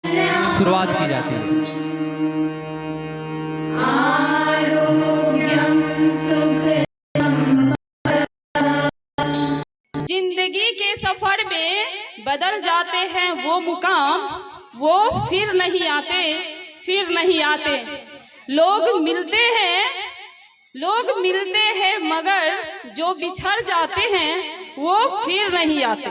शुरुआत की जाती है। जिंदगी के सफर में बदल जाते हैं वो मुकाम, वो फिर नहीं आते, फिर नहीं आते। लोग मिलते हैं मगर जो बिछड़ जाते हैं वो फिर नहीं आते।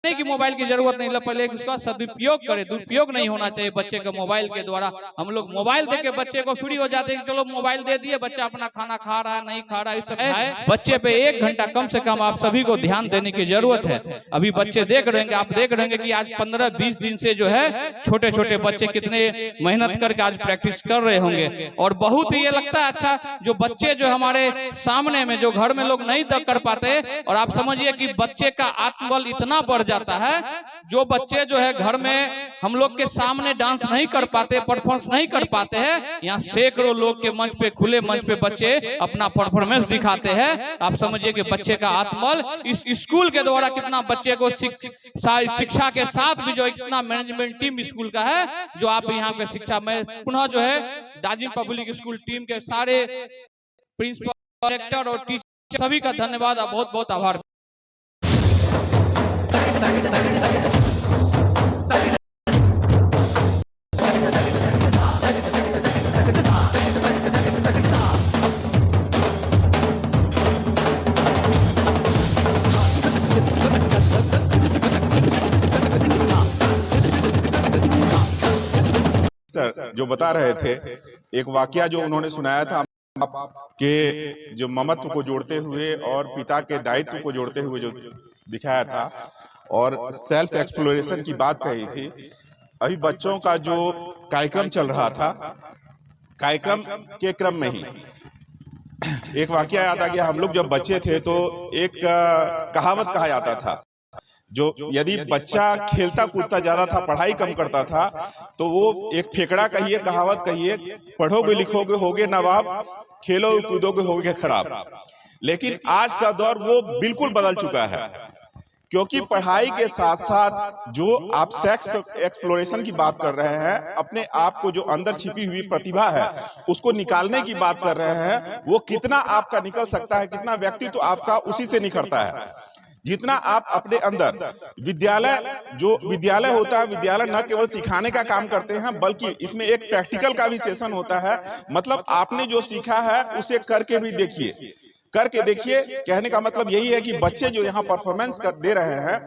की मोबाइल की जरूरत नहीं, पहले उसका सदुपयोग करें, दुरुपयोग नहीं होना चाहिए बच्चे का मोबाइल के द्वारा। हम लोग मोबाइल देके बच्चे को फ्री हो जाते हैं, चलो मोबाइल दे दिए, बच्चा अपना खाना खा रहा है नहीं खा रहा है, इस सब है। बच्चे पे 1 घंटा कम से कम आप सभी को ध्यान देने की जरूरत है। अभी बच्चे देख रहे हैं, आप देख रहे हैं कि आज 15-20 दिन से जो है छोटे छोटे बच्चे कितने मेहनत करके आज प्रैक्टिस कर रहे होंगे। और बहुत ही ये लगता है अच्छा, जो बच्चे जो हमारे सामने में जो घर में लोग नहीं कर पाते, और आप समझिए कि बच्चे का आत्मबल इतना बढ़ जाता है, जो बच्चे जो है घर में हम लोग के सामने डांस नहीं कर पाते, परफॉर्मेंस नहीं कर पाते हैं, यहाँ सैकड़ों लोग के मंच पे, खुले मंच पे बच्चे अपना परफॉर्मेंस दिखाते हैं। आप समझिए कि बच्चे का आत्मबल इस स्कूल के द्वारा कितना बच्चे को शिक्षा के साथ भी जो है कितना मैनेजमेंट टीम स्कूल का है, जो आप यहाँ पे शिक्षा में पुनः जो है दार्जिलिंग पब्लिक स्कूल टीम के सारे प्रिंसिपल, डायरेक्टर और टीचर सभी का धन्यवाद, बहुत बहुत आभार। सर जो बता रहे थे, एक वाकया जो उन्होंने सुनाया था कि जो ममत्व को जोड़ते हुए और पिता के दायित्व को जोड़ते हुए जो दिखाया था और सेल्फ एक्सप्लोरेशन की बात कही थी। अभी बच्चों का जो कार्यक्रम चल रहा था, कार्यक्रम के क्रम में ही एक वाकया याद आ गया। हम लोग जब बच्चे थे तो एक कहावत कहा जाता था, जो यदि बच्चा खेलता कूदता ज्यादा था, पढ़ाई कम करता था, तो वो एक फेकड़ा कहिए, कहावत कहिए, पढ़ोगे लिखोगे होगे नवाब, खेलो कूदोगे होगे खराब। लेकिन आज का दौर वो बिल्कुल बदल चुका है, क्योंकि पढ़ाई के साथ साथ जो आप सेक्स एक्सप्लोरेशन की बात कर रहे हैं, अपने आप को जो अंदर छिपी हुई प्रतिभा है उसको निकालने की बात कर रहे हैं, वो कितना आपका निकल सकता है, कितना व्यक्तित्व तो आपका उसी से निखरता है जितना आप अपने अंदर। विद्यालय होता है, विद्यालय न केवल सिखाने का काम करते हैं बल्कि इसमें एक प्रैक्टिकल का भी सेशन होता है। मतलब आपने जो सीखा है उसे करके भी देखिए, कहने का मतलब यही है कि बच्चे जो यहाँ परफॉर्मेंस दे रहे हैं,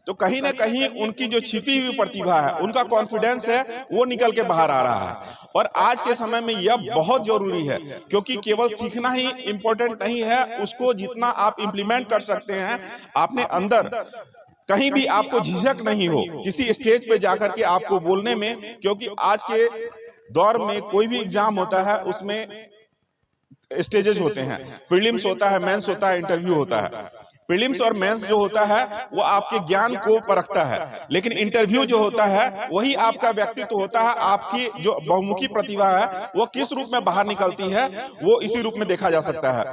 तो कहीं ना कहीं उनकी जो छिपी हुई प्रतिभा है, उनका कॉन्फिडेंस है, वो निकल के बाहर आ रहा है। और आज के समय में यह बहुत जरूरी है, क्योंकि केवल सीखना ही इम्पोर्टेंट नहीं है, उसको जितना आप इम्प्लीमेंट कर सकते हैं अपने अंदर, कहीं भी आपको झिझक नहीं हो किसी स्टेज पे जाकर के आपको बोलने में। क्योंकि आज के दौर में कोई भी एग्जाम होता है, उसमें स्टेजेस होते हैं, प्रीलिम्स होता है, मेंस होता है, इंटरव्यू होता है। प्रीलिम्स और मेंस जो होता है वो आपके ज्ञान को परखता है, लेकिन इंटरव्यू जो होता है वही आपका व्यक्तित्व होता है, आपकी जो बहुमुखी प्रतिभा है वो किस रूप में बाहर निकलती है, वो इसी रूप में देखा जा सकता है।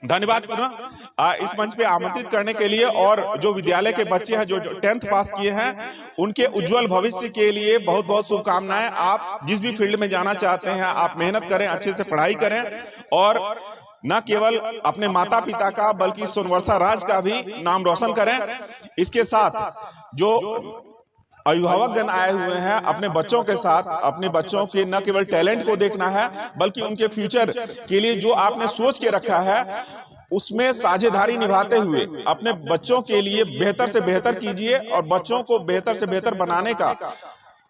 धन्यवाद पुनः इस मंच पे आमंत्रित करने के लिए। और जो विद्यालय के बच्चे हैं जो 10th पास किए हैं, उनके उज्जवल भविष्य के लिए बहुत बहुत शुभकामनाएं। आप जिस भी फील्ड में जाना चाहते हैं, आप मेहनत करें, अच्छे से पढ़ाई करें, और न केवल अपने माता पिता का बल्कि सोनवर्षा राज का भी नाम रोशन करें। इसके साथ जो अभिभावक जन आए हुए हैं, अपने बच्चों के साथ, अपने बच्चों के न केवल टैलेंट को देखना है बल्कि उनके फ्यूचर के लिए जो आपने सोच के रखा है उसमें साझेदारी निभाते हुए अपने बच्चों के लिए बेहतर से बेहतर कीजिए और बच्चों को बेहतर से बेहतर बनाने का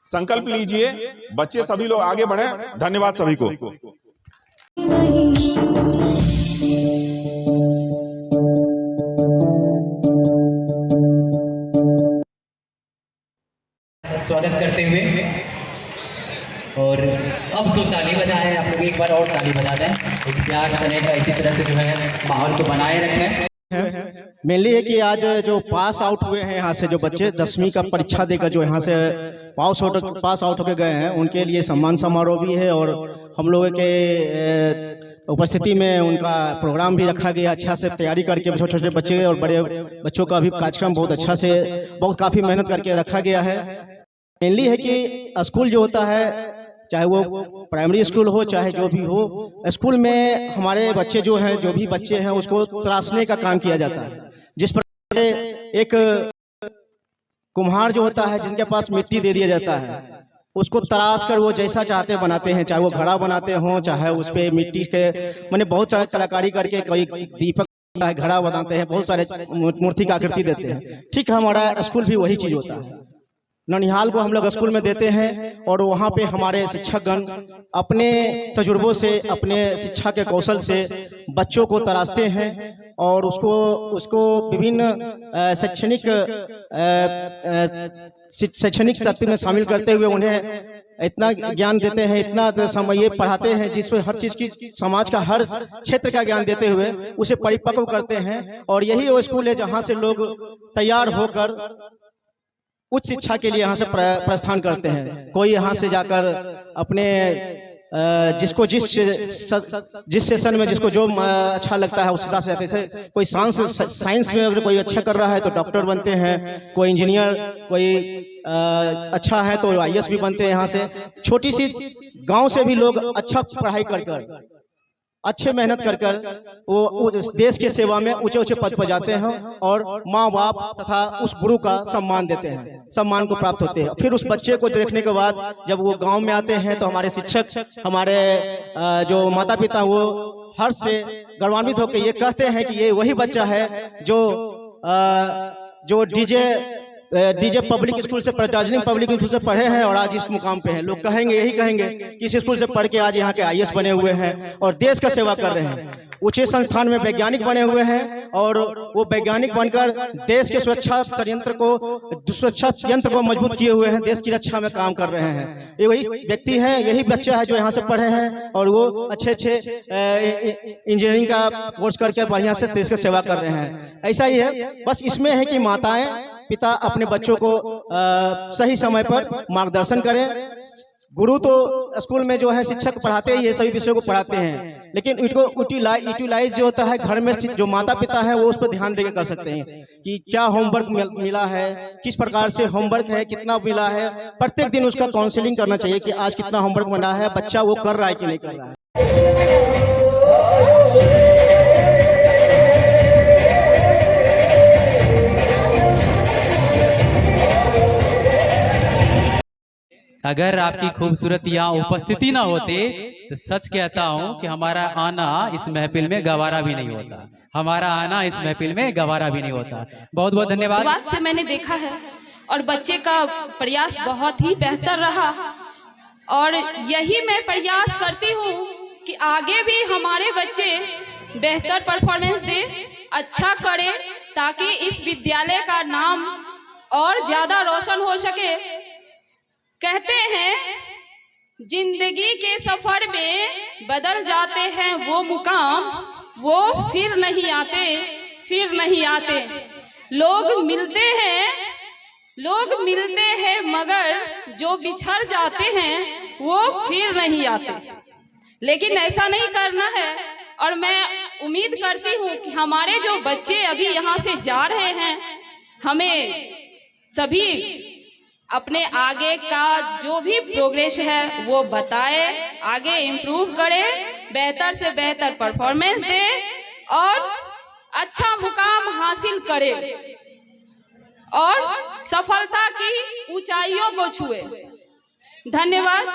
संकल्प लीजिए। बच्चे सभी लोग आगे बढ़े। धन्यवाद सभी को। स्वागत करते हुए, और अब तो ताली बजाएं, आप लोग एक बार और ताली बजा दें, एक प्यार स्नेह का इसी तरह से जो है माहौल को बनाए रखें। मेनली है कि आज जो पास आउट हुए हैं यहाँ से, जो बच्चे 10वीं का परीक्षा देकर जो यहाँ से पास आउट होकर गए हैं, उनके लिए सम्मान समारोह भी है, और हम लोगों के उपस्थिति में उनका प्रोग्राम भी रखा गया। अच्छा से तैयारी करके छोटे छोटे बच्चे और बड़े बच्चों का भी कार्यक्रम बहुत अच्छा से, बहुत काफ़ी मेहनत करके रखा गया है। मेनली है कि स्कूल जो होता है, चाहे वो प्राइमरी स्कूल हो चाहे जो भी हो, स्कूल में हमारे बच्चे जो हैं, जो भी बच्चे हैं, उसको तराशने का काम किया जाता है। जिस प्रकार से एक कुम्हार जो होता है, जिनके पास मिट्टी दे दिया जाता है, उसको तराश कर वो जैसा चाहते बनाते हैं, चाहे वो घड़ा बनाते हों, चाहे उस पे मिट्टी के मैंने बहुत सारे कलाकारी करके कोई दीपक घड़ा बनाते हैं, बहुत सारे मूर्ति का आकृति देते हैं। ठीक है, हमारा स्कूल भी वही चीज होता है। ननिहाल को हम लोग स्कूल में देते हैं और वहाँ पे हमारे शिक्षकगण अपने तजुर्बों से, अपने शिक्षा के कौशल से बच्चों को तराशते हैं और उसको विभिन्न शैक्षणिक सत्य में शामिल करते हुए उन्हें इतना ज्ञान देते हैं, इतना समय पढ़ाते हैं, जिसमें हर चीज की, समाज का हर क्षेत्र का ज्ञान देते हुए उसे परिपक्व करते हैं। और यही वो स्कूल है जहाँ से लोग तैयार होकर उच्च शिक्षा के लिए यहाँ से प्रस्थान करते हैं। कोई यहाँ से जाकर अपने जिसको जिस सेशन में जिसको जो अच्छा लगता है उस हिसाब से जाते हैं। कोई साइंस में अगर कोई अच्छा कर रहा है तो डॉक्टर बनते हैं, कोई इंजीनियर, कोई अच्छा है तो IAS भी बनते हैं। यहाँ से छोटी सी गांव से भी लोग अच्छा पढ़ाई कर अच्छे मेहनत कर वो देश के सेवा में ऊंचे ऊंचे पद पर जाते हैं और माँ बाप तथा उस गुरु का सम्मान देते हैं, सम्मान को प्राप्त होते हैं। फिर उस बच्चे को देखने के बाद जब वो गांव में आते हैं तो हमारे शिक्षक, हमारे जो माता पिता, वो हर्ष से गौरवान्वित होकर ये कहते हैं कि ये वही बच्चा है जो डीजे पब्लिक स्कूल से, दार्जिलिंग पब्लिक स्कूल से पढ़े हैं और आज इस मुकाम पे हैं। लोग कहेंगे, यही कहेंगे कि इस स्कूल से पढ़ के आज यहाँ के IAS बने हुए हैं और देश का सेवा कर रहे हैं। ऊंचे संस्थान में वैज्ञानिक बने हुए हैं और वो वैज्ञानिक बनकर देश के सुरक्षा यंत्र को मजबूत किए हुए हैं, देश की रक्षा में काम कर रहे हैं। ये वही व्यक्ति है, यही बच्चा है जो यहाँ से पढ़े हैं और वो अच्छे इंजीनियरिंग का कोर्स करके बढ़िया से देश की सेवा कर रहे हैं। ऐसा ही है, बस इसमें है कि माताएं पिता अपने बच्चों को सही समय पर मार्गदर्शन करें। गुरु तो स्कूल में जो है शिक्षक पढ़ाते ही है, सभी विषयों को पढ़ाते हैं, लेकिन इनको यूटिलाइज जो होता है घर में जो माता पिता है वो उस पर ध्यान देकर कर सकते हैं कि क्या होमवर्क मिला है, किस प्रकार से होमवर्क है, कितना मिला है। प्रत्येक दिन उसका काउंसलिंग करना चाहिए कि आज कितना होमवर्क बना है, बच्चा वो कर रहा है कि नहीं कर रहा है। अगर आपकी खूबसूरत यहाँ उपस्थिति ना होते तो सच कहता हूँ कि हमारा आना इस महफिल में गवारा भी नहीं होता, हमारा आना इस महफिल में गवारा भी नहीं होता। बहुत बहुत धन्यवाद। बात से मैंने देखा है और बच्चे का प्रयास बहुत ही बेहतर रहा और यही मैं प्रयास करती हूँ कि आगे भी हमारे बच्चे बेहतर परफॉर्मेंस दें, अच्छा करें, ताकि इस विद्यालय का नाम और ज्यादा रोशन हो सके। कहते हैं जिंदगी के सफर में बदल जाते हैं वो मुकाम, वो फिर नहीं आते। लोग मिलते हैं मगर जो बिछड़ जाते हैं वो फिर नहीं आते। लेकिन ऐसा नहीं करना है और मैं उम्मीद करती हूँ कि हमारे जो बच्चे अभी यहाँ से जा रहे हैं, हमें सभी अपने आगे का जो भी प्रोग्रेस है वो बताए, आगे इम्प्रूव करे, बेहतर से बेहतर परफॉर्मेंस दे और अच्छा मुकाम हासिल करे और सफलता की ऊंचाइयों को छुए। धन्यवाद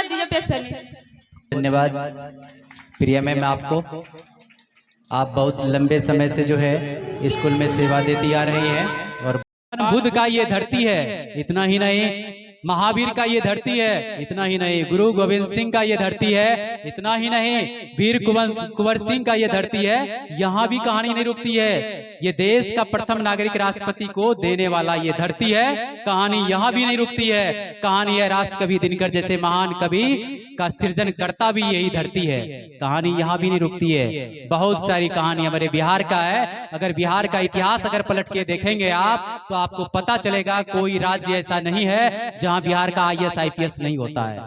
डीजे। धन्यवाद प्रिया मैम, आपको, आप बहुत लंबे समय से जो है स्कूल में सेवा देती आ रही हैं और बुद्ध का ये धरती है, इतना ही नहीं, महावीर का ये धरती है, इतना ही नहीं, गुरु गोविंद सिंह का ये धरती है, इतना ही नहीं, वीर कुंवर सिंह का ये धरती है। यहाँ भी कहानी नहीं रुकती है। ये देश का प्रथम नागरिक राष्ट्रपति को देने वाला ये धरती है, कहानी यहाँ भी नहीं रुकती है। कहानी है राष्ट्र कवि दिनकर जैसे महान कवि का सृजन करता भी यही धरती है। कहानी यहाँ भी नहीं रुकती है। बहुत सारी कहानी हमारे बिहार का है। अगर बिहार का इतिहास अगर पलट के देखेंगे आप तो आपको पता चलेगा कोई राज्य ऐसा नहीं है जहाँ बिहार का IAS IPS नहीं होता है।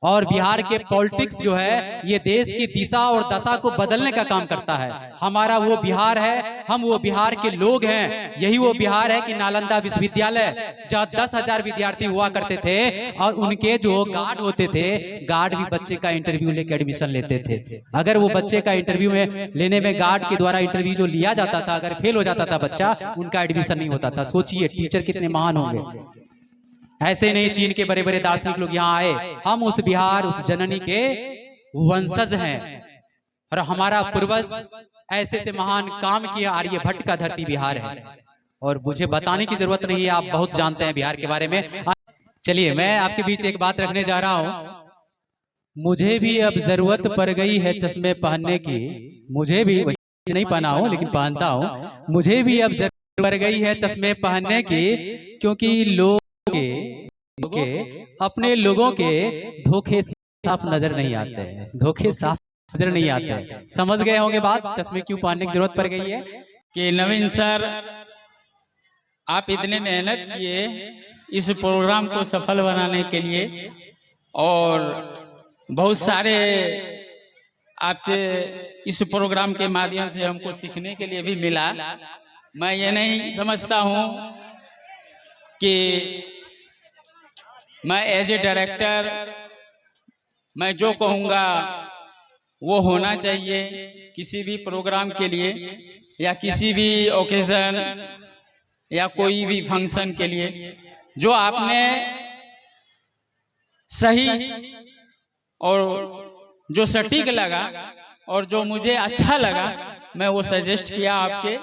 और बिहार के पॉलिटिक्स जो है ये देश की दिशा और दशा को बदलने का काम करता है। हमारा वो बिहार है, हम वो बिहार के लोग हैं। यही वो बिहार है कि नालंदा विश्वविद्यालय जहाँ 10,000 विद्यार्थी हुआ करते थे और उनके जो गार्ड होते थे, गार्ड भी बच्चे का इंटरव्यू लेकर एडमिशन लेते थे। अगर वो बच्चे का इंटरव्यू में लेने में गार्ड के द्वारा इंटरव्यू जो लिया जाता था, अगर फेल हो जाता था बच्चा, उनका एडमिशन नहीं होता था। सोचिए टीचर कितने महान होंगे। ऐसे नहीं चीन के बड़े बड़े दार्शनिक लोग यहाँ आए। हम उस बिहार, उस जननी के वंशज हैं और हमारा पूर्वज ऐसे से महान काम किया। आर्यभट्ट का धरती बिहार है और मुझे बताने की जरूरत नहीं है, आप बहुत जानते हैं बिहार के बारे में। चलिए मैं आपके बीच एक बात रखने जा रहा हूँ। मुझे भी अब जरूरत पड़ गई है चश्मे पहनने की। मुझे भी नहीं पहना हूँ लेकिन पहनता हूँ। मुझे भी अब जरूरत पड़ गई है चश्मे पहनने की, क्योंकि लोग के अपने लोगों के धोखे साफ नजर नहीं आते हैं। धोखे साफ नजर नहीं आते हैं। समझ गए होंगे बात, चश्मे क्यों पहनने की जरूरत पड़ गई है। कि नवीन सर, आप इतने मेहनत किए इस प्रोग्राम को सफल बनाने के लिए और बहुत सारे आपसे इस प्रोग्राम के माध्यम से हमको सीखने के लिए भी मिला। मैं ये नहीं समझता हूँ कि मैं एज ए डायरेक्टर मैं जो कहूँगा वो होना चाहिए किसी भी प्रोग्राम के लिए या किसी भी ओकेजन या कोई भी फंक्शन के लिए। जो आपने सही और जो सटीक लगा और जो मुझे अच्छा लगा मैं वो सजेस्ट किया आपके,